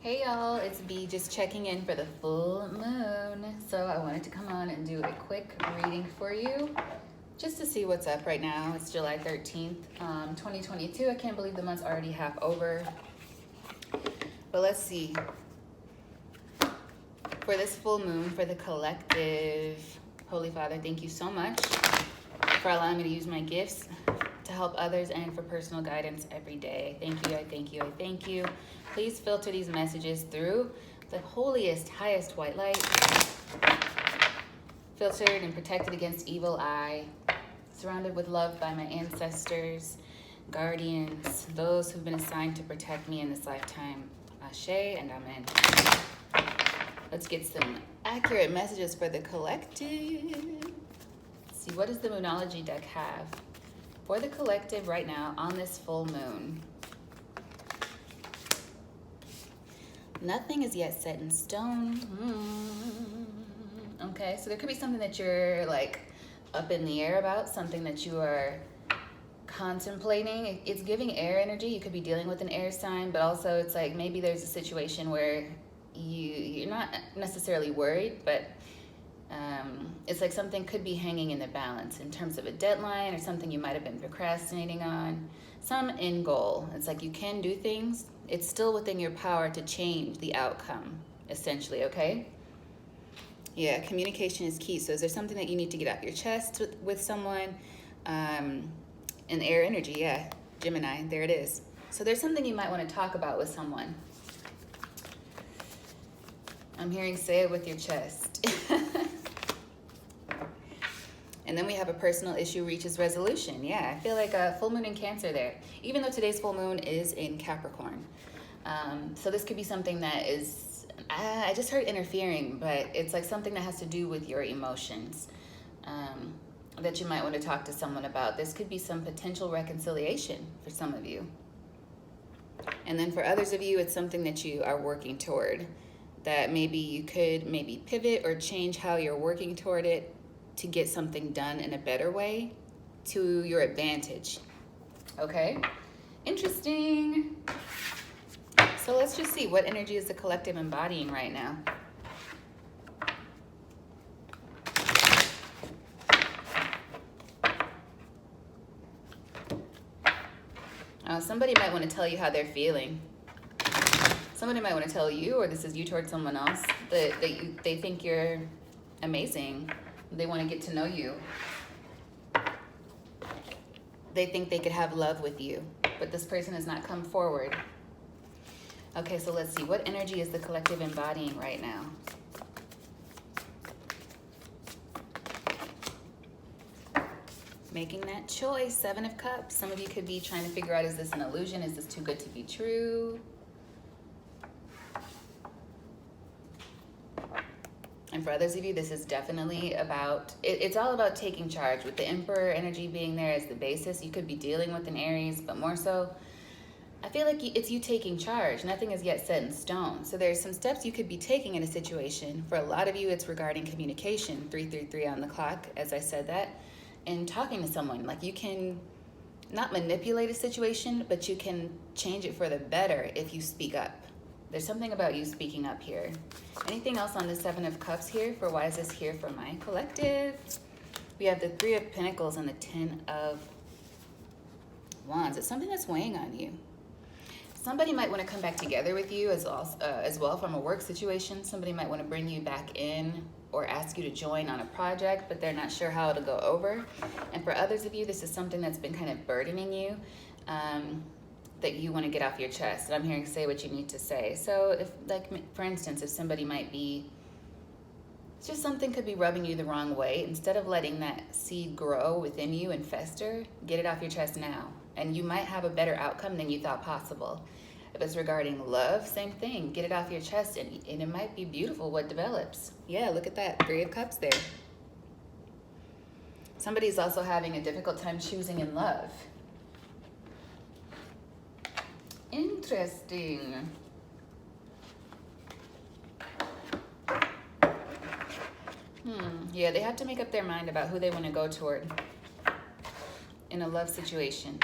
Hey y'all, it's B just checking in for the full moon. So I wanted to come on and do a quick reading for you just to see what's up right now. It's July 13th, 2022. I can't believe the month's already half over. But let's see. For this full moon, for the collective, Holy Father, thank you so much for allowing me to use my gifts to help others and for personal guidance every day. Thank you, I thank you, I thank you. Please filter these messages through the holiest, highest white light, filtered and protected against evil eye, surrounded with love by my ancestors, guardians, those who've been assigned to protect me in this lifetime. Ashe and Amen. Let's get some accurate messages for the collective. Let's see, what does the Moonology deck have for the collective right now on this full moon? Nothing is yet set in stone. Okay, so there could be something that you're like up in the air about, something that you are contemplating. It's giving air energy. You could be dealing with an air sign, but also it's like maybe there's a situation where you're not necessarily worried, but it's like something could be hanging in the balance in terms of a deadline or something you might have been procrastinating on, some end goal. It's like you can do things. It's still within your power to change the outcome, essentially, okay? Yeah, communication is key. So is there something that you need to get off your chest with someone? And air energy, yeah, Gemini, there it is. So there's something you might want to talk about with someone. I'm hearing say it with your chest. And then we have a personal issue reaches resolution. Yeah, I feel like a full moon in Cancer there, even though today's full moon is in Capricorn. So this could be something that is, I just heard interfering, but it's like something that has to do with your emotions that you might want to talk to someone about. This could be some potential reconciliation for some of you. And then for others of you, it's something that you are working toward, that maybe you could maybe pivot or change how you're working toward it to get something done in a better way to your advantage. Okay, interesting. So let's just see, what energy is the collective embodying right now? Somebody might want to tell you how they're feeling. Somebody might want to tell you, or this is you towards someone else, that they think you're amazing. They want to get to know you. They think they could have love with you, but this person has not come forward. Okay, so let's see. What energy is the collective embodying right now? Making that choice, 7 of Cups. Some of you could be trying to figure out, is this an illusion? Is this too good to be true? And for others of you, this is definitely about, it's all about taking charge. With the Emperor energy being there as the basis, you could be dealing with an Aries, but more so, I feel like it's you taking charge. Nothing is yet set in stone. So there's some steps you could be taking in a situation. For a lot of you, it's regarding communication, 333 on the clock, as I said that, and talking to someone. Like you can not manipulate a situation, but you can change it for the better if you speak up. There's something about you speaking up here. Anything else on the 7 of Cups here? For why is this here for my collective? We have the 3 of Pinnacles and the 10 of Wands. It's something that's weighing on you. Somebody might want to come back together with you as well from a work situation. Somebody might want to bring you back in or ask you to join on a project, but they're not sure how it'll go over. And for others of you, this is something that's been kind of burdening you. That you want to get off your chest. And I'm hearing say what you need to say. So if, like, for instance, if somebody might be, it's just something could be rubbing you the wrong way, instead of letting that seed grow within you and fester, get it off your chest now. And you might have a better outcome than you thought possible. If it's regarding love, same thing. Get it off your chest and it might be beautiful what develops. Yeah, look at that. 3 of Cups there. Somebody's also having a difficult time choosing in love. Interesting. Yeah, they have to make up their mind about who they want to go toward in a love situation.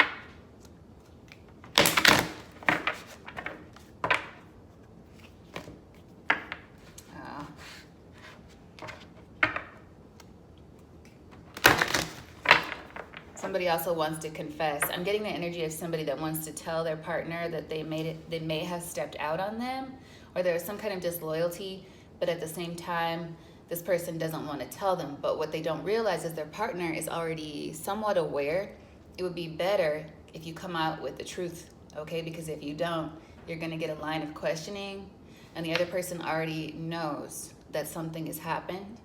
somebody also wants to confess. I'm getting the energy of somebody that wants to tell their partner that they may have stepped out on them, or there was some kind of disloyalty, but at the same time, this person doesn't want to tell them. But what they don't realize is their partner is already somewhat aware. It would be better if you come out with the truth, okay? Because if you don't, you're going to get a line of questioning, and the other person already knows that something has happened.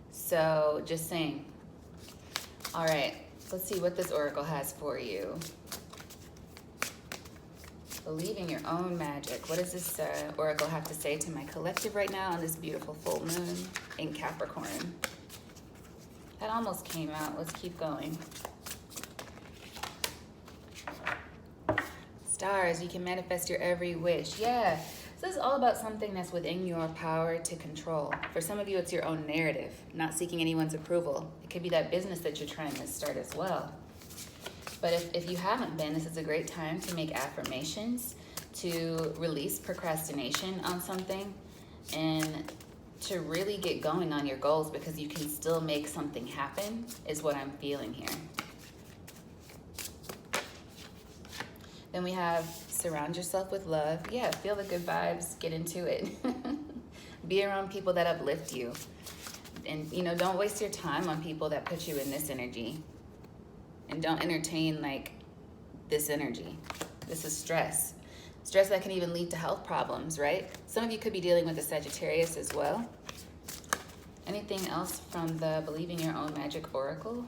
So just saying. All right, let's see what this oracle has for you. Believe in your own magic. What does this oracle have to say to my collective right now on this beautiful full moon in Capricorn? That almost came out. Let's keep going. Stars, you can manifest your every wish. Yeah, this is all about something that's within your power to control. For some of you, it's your own narrative, not seeking anyone's approval. It could be that business that you're trying to start as well. But if you haven't been, this is a great time to make affirmations, to release procrastination on something, and to really get going on your goals, because you can still make something happen, is what I'm feeling here. Then we have surround yourself with love. Yeah, feel the good vibes, get into it. Be around people that uplift you. And, you know, don't waste your time on people that put you in this energy. And don't entertain, like, this energy. This is stress. Stress that can even lead to health problems, right? Some of you could be dealing with a Sagittarius as well. Anything else from the Believing Your Own Magic Oracle?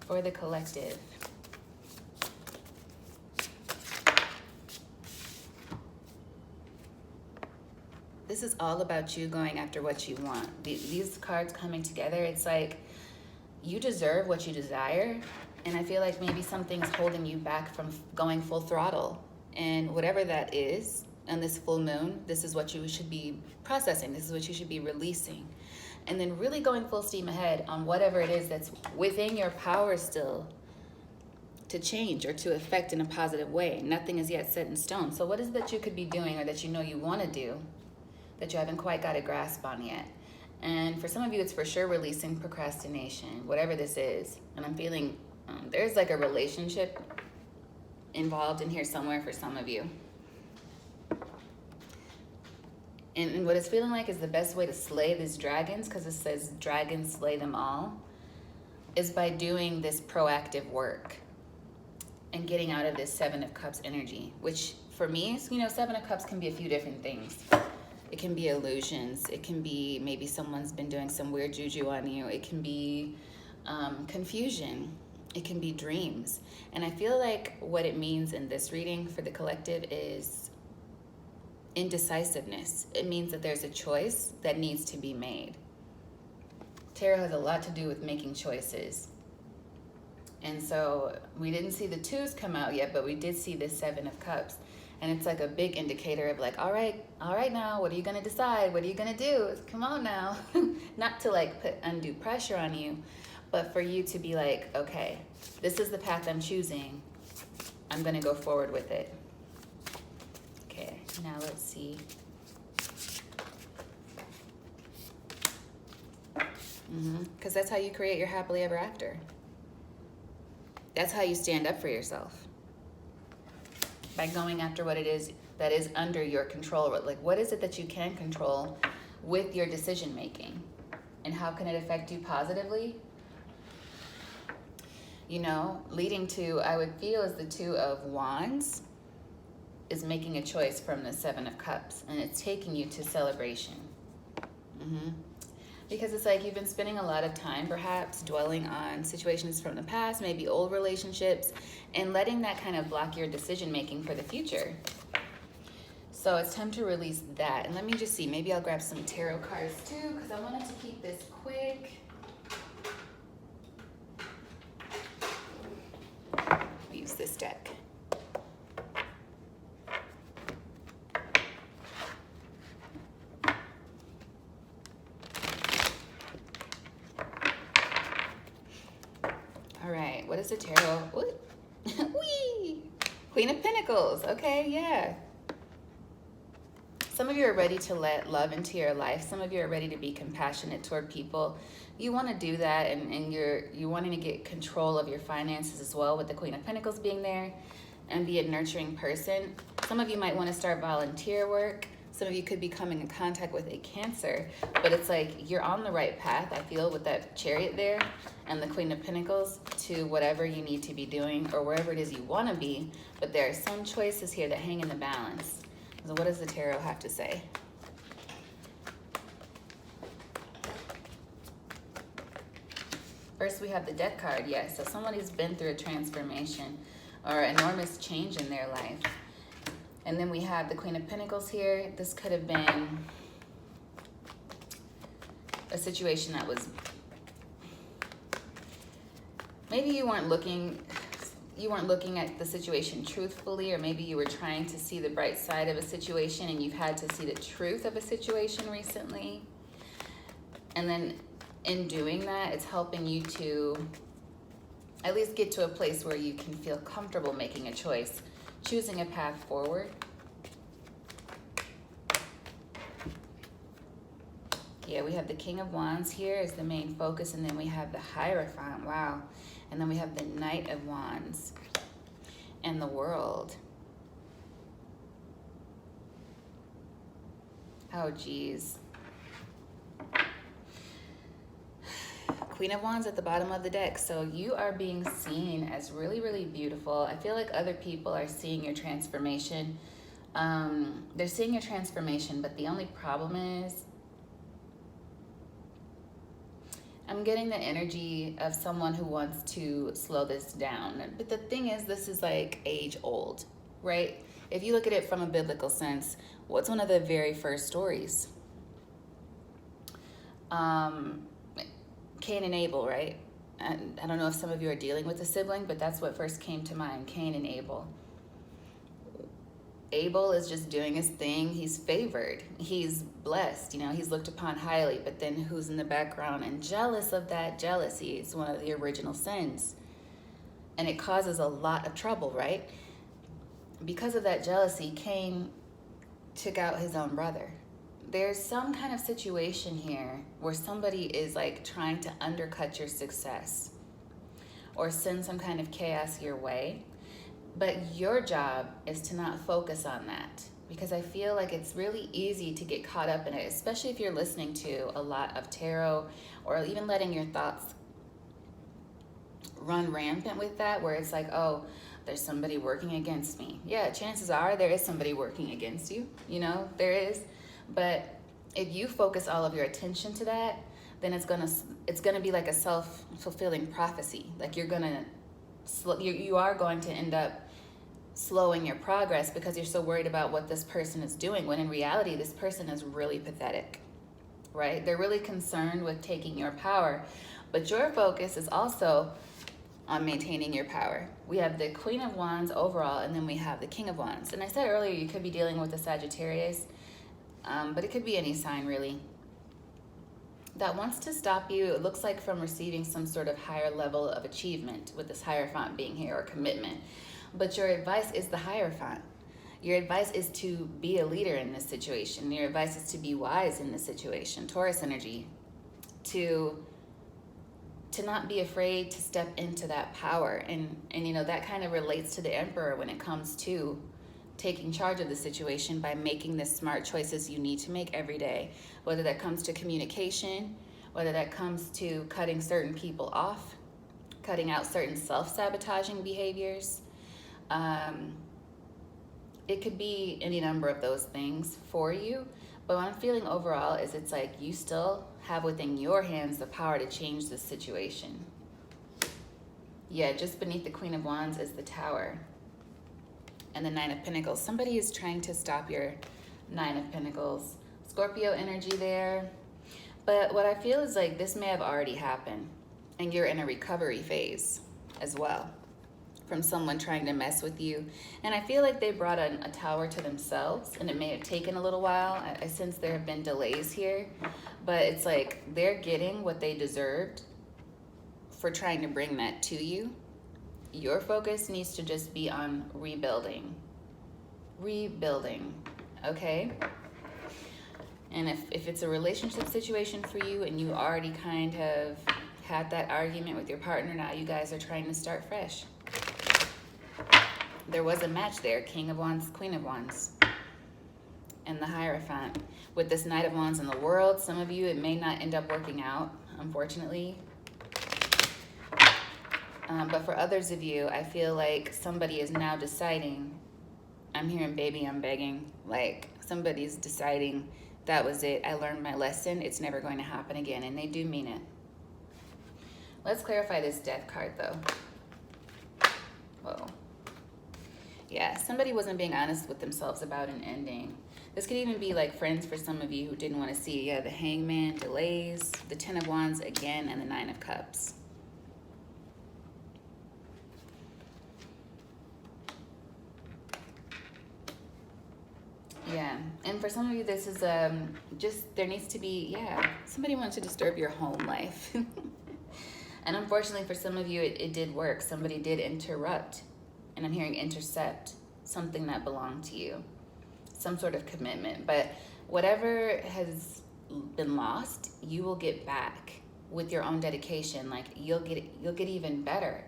For the collective. This is all about you going after what you want. These cards coming together, it's like you deserve what you desire. And I feel like maybe something's holding you back from going full throttle. And whatever that is, on this full moon, this is what you should be processing. This is what you should be releasing. And then really going full steam ahead on whatever it is that's within your power still to change or to affect in a positive way. Nothing is yet set in stone. So what is it that you could be doing, or that you know you want to do, that you haven't quite got a grasp on yet? And for some of you, it's for sure releasing procrastination, whatever this is. And I'm feeling there's like a relationship involved in here somewhere for some of you. And what it's feeling like is the best way to slay these dragons, because it says dragons slay them all, is by doing this proactive work and getting out of this Seven of Cups energy, which for me, you know, Seven of Cups can be a few different things. It can be illusions. It can be maybe someone's been doing some weird juju on you. It can be confusion. It can be dreams. And I feel like what it means in this reading for the collective is indecisiveness. It means that there's a choice that needs to be made. Tarot has a lot to do with making choices. And so we didn't see the twos come out yet, but we did see the Seven of Cups. And it's like a big indicator of like, all right now, what are you gonna decide? What are you gonna do? Come on now. Not to like put undue pressure on you, but for you to be like, okay, this is the path I'm choosing. I'm gonna go forward with it. Okay, now let's see. Because that's how you create your happily ever after. That's how you stand up for yourself. By going after what it is that is under your control. Like, what is it that you can control with your decision making? And how can it affect you positively? You know, leading to, I would feel, is the Two of Wands is making a choice from the Seven of Cups, and it's taking you to celebration. Because it's like you've been spending a lot of time perhaps dwelling on situations from the past, maybe old relationships, and letting that kind of block your decision making for the future. So it's time to release that. And let me just see, maybe I'll grab some tarot cards too, because I wanted to keep this quick. I'll use this deck. All right, what is the tarot? Whee! Queen of Pinnacles. Okay, yeah. Some of you are ready to let love into your life. Some of you are ready to be compassionate toward people. You want to do that, and you're wanting to get control of your finances as well, with the Queen of Pentacles being there, and be a nurturing person. Some of you might want to start volunteer work. Some of you could be coming in contact with a Cancer, but it's like you're on the right path, I feel, with that Chariot there and the Queen of Pentacles, to whatever you need to be doing or wherever it is you want to be. But there are some choices here that hang in the balance. So what does the tarot have to say? First, we have the Death card. Yes, so somebody's been through a transformation or enormous change in their life. And then we have the Queen of Pentacles here. This could have been a situation that was, maybe you weren't looking at the situation truthfully, or maybe you were trying to see the bright side of a situation and you've had to see the truth of a situation recently. And then in doing that, it's helping you to at least get to a place where you can feel comfortable making a choice, choosing a path forward. Yeah, we have the King of Wands here as the main focus, and then we have the Hierophant, wow. And then we have the Knight of Wands and the World. Oh, geez. Queen of Wands at the bottom of the deck. So you are being seen as really, really beautiful. I feel like other people are seeing your transformation. They're seeing your transformation, but the only problem is I'm getting the energy of someone who wants to slow this down. But the thing is, this is like age old, right? If you look at it from a biblical sense, what's one of the very first stories? Cain and Abel, right? And I don't know if some of you are dealing with a sibling, but that's what first came to mind, Cain and Abel. Abel is just doing his thing. He's favored. He's blessed. You know, he's looked upon highly, but then who's in the background and jealous of that? Jealousy is one of the original sins. And it causes a lot of trouble, right? Because of that jealousy, Cain took out his own brother. There's some kind of situation here where somebody is like trying to undercut your success or send some kind of chaos your way. But your job is to not focus on that, because I feel like it's really easy to get caught up in it, especially if you're listening to a lot of tarot or even letting your thoughts run rampant with that, where it's like, oh, there's somebody working against me. Yeah, chances are there is somebody working against you, you know, there is. But if you focus all of your attention to that, then it's gonna be like a self-fulfilling prophecy. Like you are going to end up slowing your progress because you're so worried about what this person is doing, when in reality this person is really pathetic, right? They're really concerned with taking your power, but your focus is also on maintaining your power. We have the Queen of Wands overall, and then we have the King of Wands. And I said earlier you could be dealing with a Sagittarius, but it could be any sign really that wants to stop you, it looks like, from receiving some sort of higher level of achievement, with this Hierophant being here, or commitment. But your advice is the Hierophant. Your advice is to be a leader in this situation. Your advice is to be wise in this situation, Taurus energy, to not be afraid to step into that power. And you know, that kind of relates to the Emperor when it comes to taking charge of the situation by making the smart choices you need to make every day, whether that comes to communication, whether that comes to cutting certain people off, cutting out certain self-sabotaging behaviors. It could be any number of those things for you, but what I'm feeling overall is it's like you still have within your hands the power to change the situation. Yeah, just beneath the Queen of Wands is the Tower and the Nine of Pentacles. Somebody is trying to stop your Nine of Pentacles. Scorpio energy there. But what I feel is like this may have already happened and you're in a recovery phase as well from someone trying to mess with you. And I feel like they brought a tower to themselves, and it may have taken a little while. I sense there have been delays here, but it's like they're getting what they deserved for trying to bring that to you. Your focus needs to just be on rebuilding, okay? And if it's a relationship situation for you and you already kind of had that argument with your partner, now you guys are trying to start fresh. There was a match there, King of Wands, Queen of Wands, and the Hierophant. With this Knight of Wands in the world, some of you, it may not end up working out, unfortunately. But for others of you, I feel like somebody is now deciding, I'm hearing baby, I'm begging, like somebody's deciding that was it. I learned my lesson. It's never going to happen again. And they do mean it. Let's clarify this Death card, though. Whoa. Yeah, somebody wasn't being honest with themselves about an ending. This could even be like friends for some of you who didn't want to see. Yeah, the Hangman, delays, the Ten of Wands again, and the Nine of Cups. Yeah, and for some of you, this is just, there needs to be, yeah, somebody wants to disturb your home life. And unfortunately for some of you, it did work. Somebody did interrupt, and I'm hearing intercept something that belonged to you, some sort of commitment. But whatever has been lost, you will get back with your own dedication. Like you'll get even better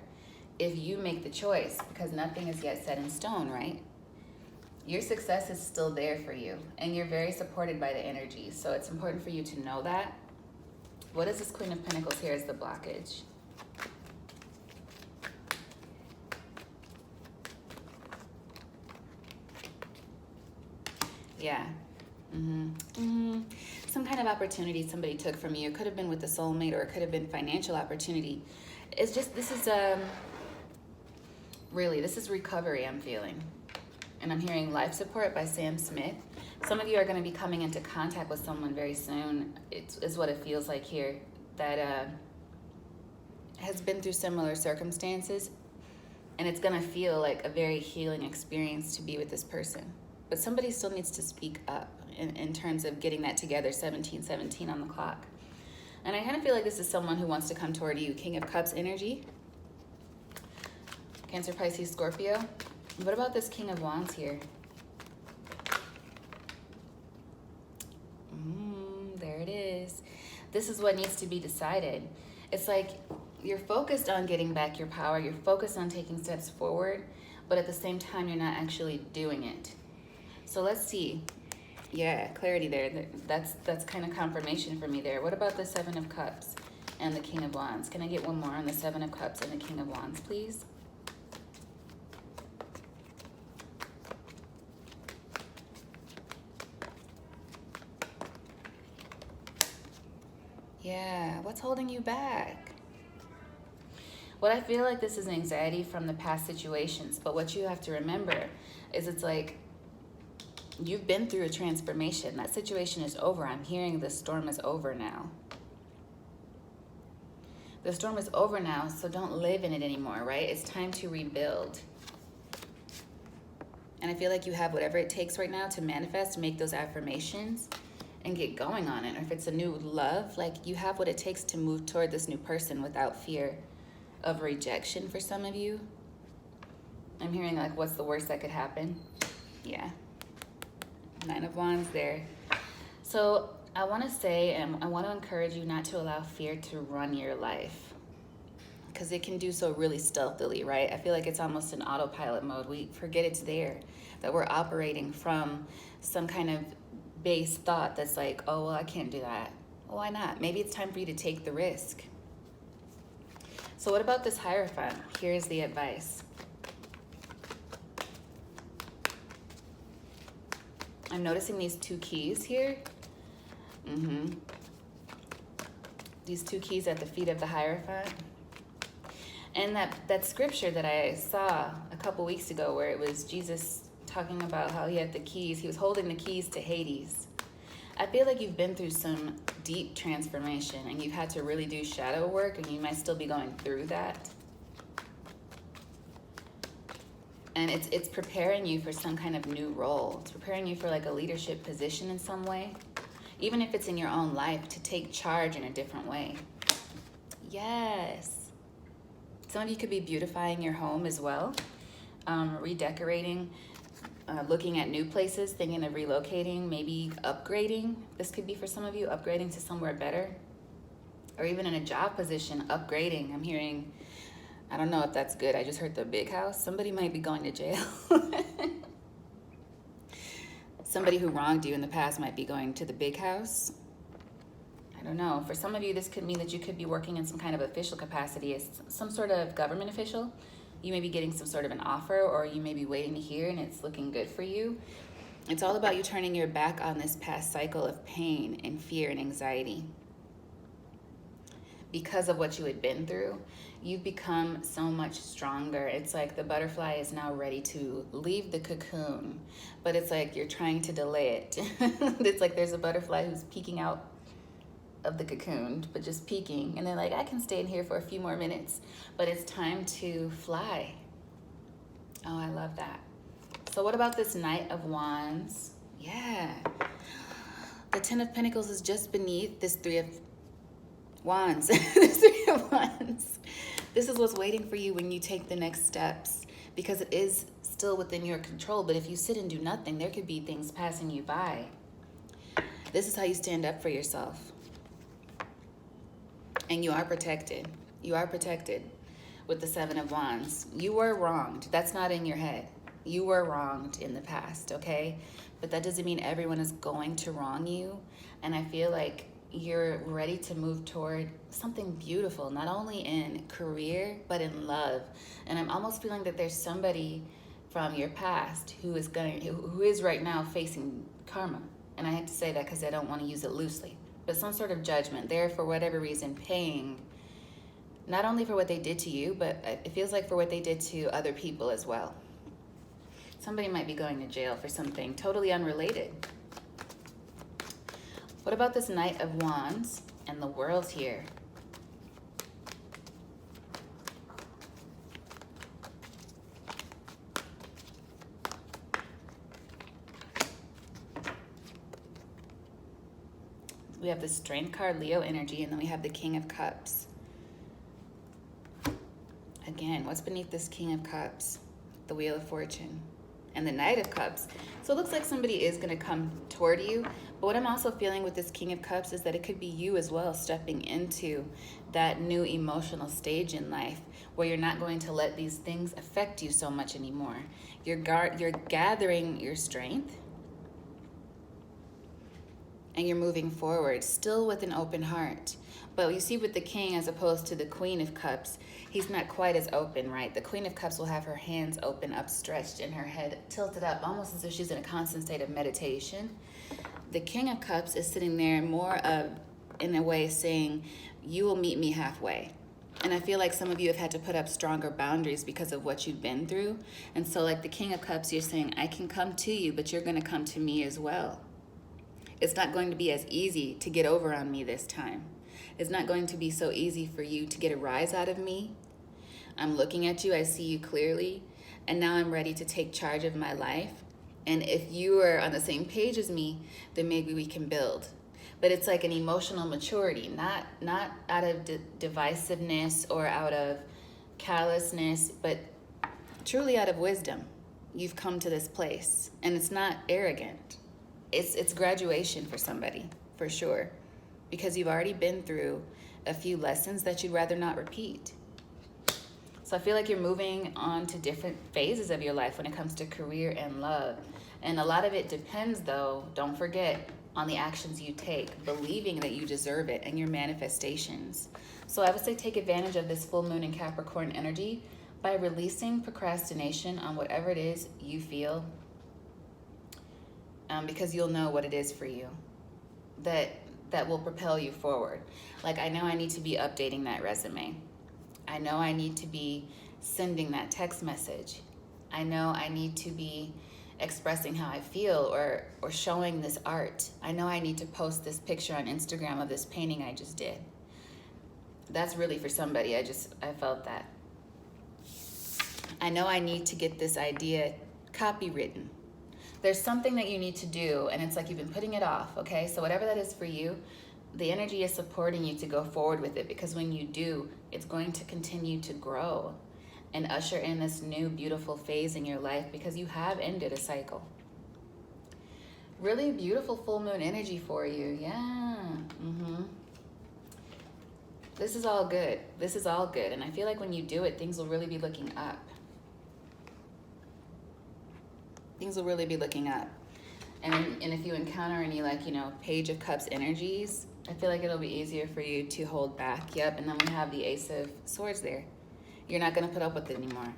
if you make the choice, because nothing is yet set in stone, right? Your success is still there for you, and you're very supported by the energy. So it's important for you to know that. What is this Queen of Pentacles here as the blockage? Yeah. Some kind of opportunity somebody took from you. It could have been with a soulmate, or it could have been financial opportunity. It's just, this is really, this is recovery I'm feeling. And I'm hearing life support by Sam Smith. Some of you are going to be coming into contact with someone very soon. It's what it feels like here, that has been through similar circumstances. And it's going to feel like a very healing experience to be with this person. But somebody still needs to speak up in terms of getting that together, 1717 on the clock. And I kind of feel like this is someone who wants to come toward you. King of Cups energy. Cancer, Pisces, Scorpio. What about this King of Wands here? There it is. This is what needs to be decided. It's like you're focused on getting back your power. You're focused on taking steps forward, but at the same time, you're not actually doing it. So let's see. Yeah, clarity there. That's kind of confirmation for me there. What about the Seven of Cups and the King of Wands? Can I get one more on the Seven of Cups and the King of Wands, please? Yeah, what's holding you back? What I feel like this is anxiety from the past situations, but what you have to remember is it's like you've been through a transformation. That situation is over. I'm hearing the storm is over now. The storm is over now, so don't live in it anymore, right? It's time to rebuild. And I feel like you have whatever it takes right now to manifest, to make those affirmations and get going on it. Or if it's a new love, like you have what it takes to move toward this new person without fear of rejection for some of you. I'm hearing like, what's the worst that could happen? Yeah. Nine of Wands there. So I want to say, and I want to encourage you not to allow fear to run your life, because it can do so really stealthily, right? I feel like it's almost in autopilot mode. We forget it's there, that we're operating from some kind of base thought that's like, oh, well, I can't do that. Well, why not? Maybe it's time for you to take the risk. So what about this Hierophant? Here's the advice. I'm noticing these two keys here. These two keys at the feet of the Hierophant. And that scripture that I saw a couple weeks ago where it was Jesus talking about how he had the keys. He was holding the keys to Hades. I feel like you've been through some deep transformation and you've had to really do shadow work, and you might still be going through that. And it's preparing you for some kind of new role. It's preparing you for like a leadership position in some way. Even if it's in your own life, to take charge in a different way. Yes. Some of you could be beautifying your home as well. Redecorating. looking at new places, thinking of relocating, maybe upgrading. This could be for some of you, upgrading to somewhere better. Or even in a job position, upgrading. I'm hearing, I don't know if that's good. I just heard the big house. Somebody might be going to jail. Somebody who wronged you in the past might be going to the big house. I don't know. For some of you, this could mean that you could be working in some kind of official capacity as some sort of government official. You may be getting some sort of an offer, or you may be waiting to hear and it's looking good for you. It's all about you turning your back on this past cycle of pain and fear and anxiety. Because of what you had been through, you've become so much stronger. It's like the butterfly is now ready to leave the cocoon, but it's like you're trying to delay it. It's like there's a butterfly who's peeking out of the cocoon, but just peeking, and they're like, I can stay in here for a few more minutes, but it's time to fly. Oh, I love that. So what about this Knight of Wands? Yeah. The Ten of Pentacles is just beneath this Three of Wands. This Three of Wands. This is what's waiting for you when you take the next steps, because it is still within your control. But if you sit and do nothing, there could be things passing you by. This is how you stand up for yourself. And you are protected. You are protected with the Seven of Wands. You were wronged. That's not in your head. You were wronged in the past, okay? But that doesn't mean everyone is going to wrong you. And I feel like you're ready to move toward something beautiful, not only in career, but in love. And I'm almost feeling that there's somebody from your past who is right now facing karma. And I have to say that because I don't want to use it loosely. But some sort of judgment. They're, for whatever reason, paying not only for what they did to you, but it feels like for what they did to other people as well. Somebody might be going to jail for something totally unrelated. What about this Knight of Wands and the World here? We have the Strength card, Leo energy, and then we have the King of Cups. Again, what's beneath this King of Cups? The Wheel of Fortune and the Knight of Cups. So it looks like somebody is going to come toward you. But what I'm also feeling with this King of Cups is that it could be you as well stepping into that new emotional stage in life where you're not going to let these things affect you so much anymore. You're gathering your strength and you're moving forward, still with an open heart. But you see with the King, as opposed to the Queen of Cups, he's not quite as open, right? The Queen of Cups will have her hands open, upstretched, and her head tilted up, almost as if she's in a constant state of meditation. The King of Cups is sitting there more of, in a way, saying, you will meet me halfway. And I feel like some of you have had to put up stronger boundaries because of what you've been through. And so like the King of Cups, you're saying, I can come to you, but you're going to come to me as well. It's not going to be as easy to get over on me this time. It's not going to be so easy for you to get a rise out of me. I'm looking at you, I see you clearly, and now I'm ready to take charge of my life. And if you are on the same page as me, then maybe we can build. But it's like an emotional maturity, not out of divisiveness or out of callousness, but truly out of wisdom. You've come to this place, and it's not arrogant. It's graduation for somebody, for sure, because you've already been through a few lessons that you'd rather not repeat. So I feel like you're moving on to different phases of your life when it comes to career and love. And a lot of it depends, though, don't forget, on the actions you take, believing that you deserve it, and your manifestations. So I would say take advantage of this full moon in Capricorn energy by releasing procrastination on whatever it is you feel, because you'll know what it is for you that will propel you forward. Like, I know I need to be updating that resume. I know I need to be sending that text message. I know I need to be expressing how I feel or showing this art. I know I need to post this picture on Instagram of this painting I just did. That's really for somebody. I felt that. I know I need to get this idea copywritten. There's something that you need to do, and it's like you've been putting it off, okay? So whatever that is for you, the energy is supporting you to go forward with it, because when you do, it's going to continue to grow. and usher in this new beautiful phase in your life, because you have ended a cycle. Really beautiful full moon energy for you. Yeah. This is all good. This is all good. And I feel like when you do it, things will really be looking up. Things will really be looking up. And if you encounter any, like, you know, Page of Cups energies, I feel like it'll be easier for you to hold back. Yep. And then we have the Ace of Swords there. You're not going to put up with it anymore.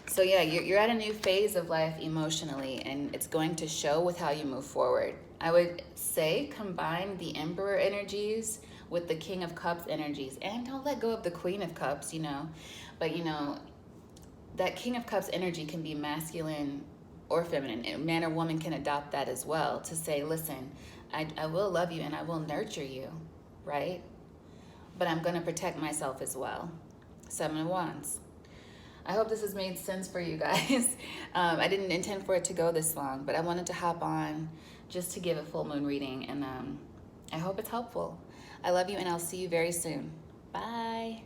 So yeah, you're at a new phase of life emotionally, and it's going to show with how you move forward. I would say combine the Emperor energies with the King of Cups energies, and don't let go of the Queen of Cups, you know. But, you know, that King of Cups energy can be masculine or feminine. And man or woman can adopt that as well, to say, listen, I will love you and I will nurture you, right? But I'm going to protect myself as well. 7 of Wands. I hope this has made sense for you guys. I didn't intend for it to go this long, but I wanted to hop on just to give a full moon reading, and I hope it's helpful. I love you, and I'll see you very soon. Bye.